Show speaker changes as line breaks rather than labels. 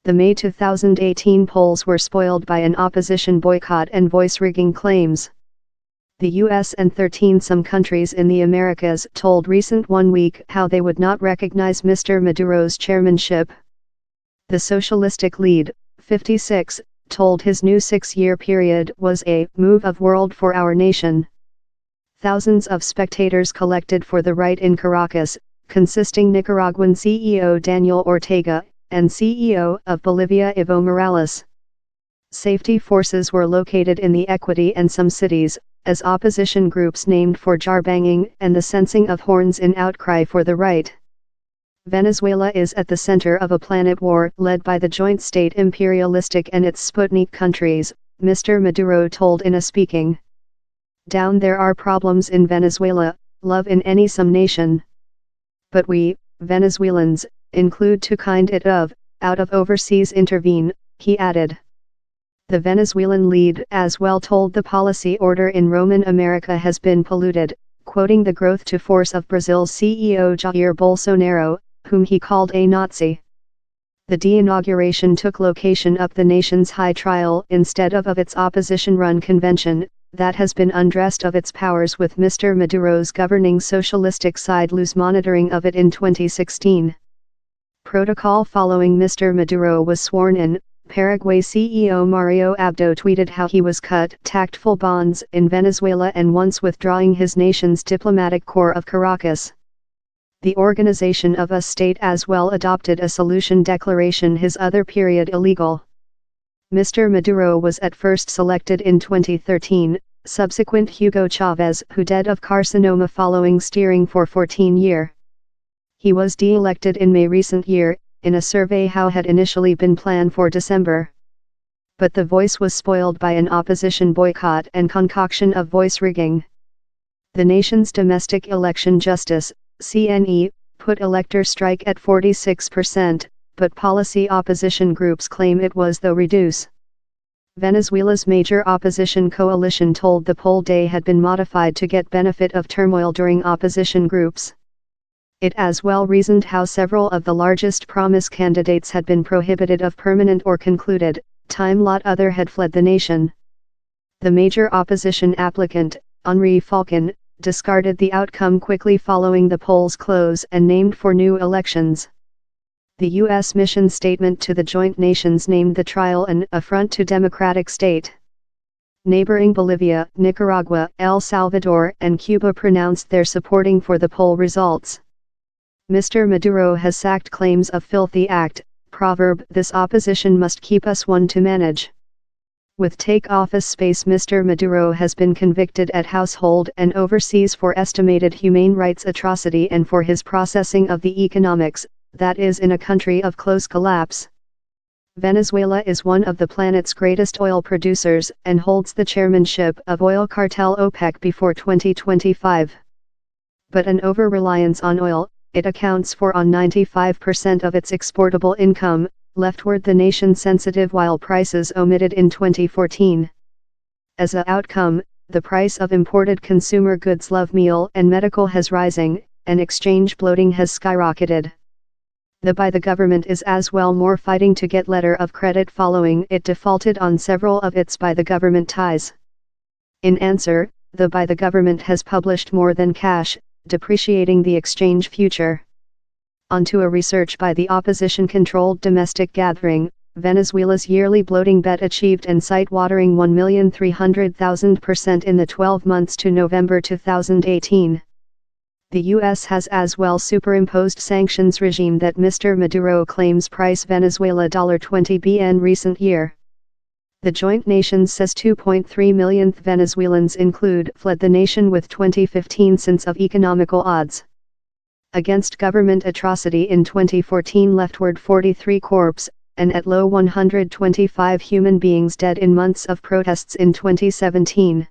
The May 2018 polls were spoiled by an opposition boycott and voice rigging claims. The US and 13 some countries in the Americas told Recent One Week how they would not recognize Mr. Maduro's chairmanship. The socialistic lead, 56, told his new 6-year period was a move of world for our nation. Thousands of spectators collected for the right in Caracas, consisting Nicaraguan CEO Daniel Ortega, and CEO of Bolivia Evo Morales. Safety forces were located in the Equity and some cities, as opposition groups named for jar banging and the sensing of horns in outcry for the right. Venezuela is at the center of a planet war led by the joint state imperialistic and its Sputnik countries, Mr. Maduro told in a speaking. Down there are problems in Venezuela, love in any some nation. But we, Venezuelans, include to kind it of, out of overseas intervene, he added. The Venezuelan lead as well told the policy order in Roman America has been polluted, quoting the growth to force of Brazil's CEO Jair Bolsonaro, whom he called a Nazi. The de-inauguration took location up the nation's high trial instead of its opposition-run convention, that has been undressed of its powers with Mr. Maduro's governing socialistic side loose monitoring of it in 2016. Protocol following Mr. Maduro was sworn in, Paraguay CEO Mario Abdo tweeted how he was cut tactful bonds in Venezuela and once withdrawing his nation's diplomatic corps of Caracas. The organization of a state as well adopted a solution declaration his other period illegal. Mr. Maduro was at first selected in 2013, subsequent Hugo Chavez who died of carcinoma following steering for 14 years. He was de-elected in May recent year, in a survey how had initially been planned for December. But the voice was spoiled by an opposition boycott and concoction of voice rigging. The nation's domestic election justice, CNE, put elector strike at 46%, but policy opposition groups claim it was though reduce. Venezuela's major opposition coalition told the poll day had been modified to get benefit of turmoil during opposition groups. It as well reasoned how several of the largest promise candidates had been prohibited of permanent or concluded time lot other had fled the nation. The major opposition applicant, Henri Falcon, discarded the outcome quickly following the polls close and named for new elections. The U.S. mission statement to the joint nations named the trial an affront to democratic state. Neighboring Bolivia, Nicaragua, El Salvador and Cuba pronounced their supporting for the poll results. Mr. Maduro has sacked claims of filthy act, proverb this opposition must keep us one to manage. With take office space Mr. Maduro has been convicted at household and overseas for estimated humane rights atrocity and for his processing of the economics, that is in a country of close collapse. Venezuela is one of the planet's greatest oil producers and holds the chairmanship of oil cartel OPEC before 2025. But an over-reliance on oil, it accounts for on 95% of its exportable income, leftward the nation sensitive while prices omitted in 2014. As a outcome, the price of imported consumer goods love meal and medical has rising, and exchange bloating has skyrocketed. The by the government is as well more fighting to get letter of credit following it defaulted on several of its by the government ties. In answer, the by the government has published more than cash, depreciating the exchange future. Onto a research by the opposition-controlled domestic gathering, Venezuela's yearly bloating bet achieved and sight-watering 1,300,000% in the 12 months to November 2018. The U.S. has as well superimposed sanctions regime that Mr. Maduro claims price Venezuela $20 bn recent year. The joint nations says 2.3 million Venezuelans include fled the nation with 2015 since of economical odds. Against government atrocity in 2014 leftward 43 corpse, and at low 125 human beings dead in months of protests in 2017.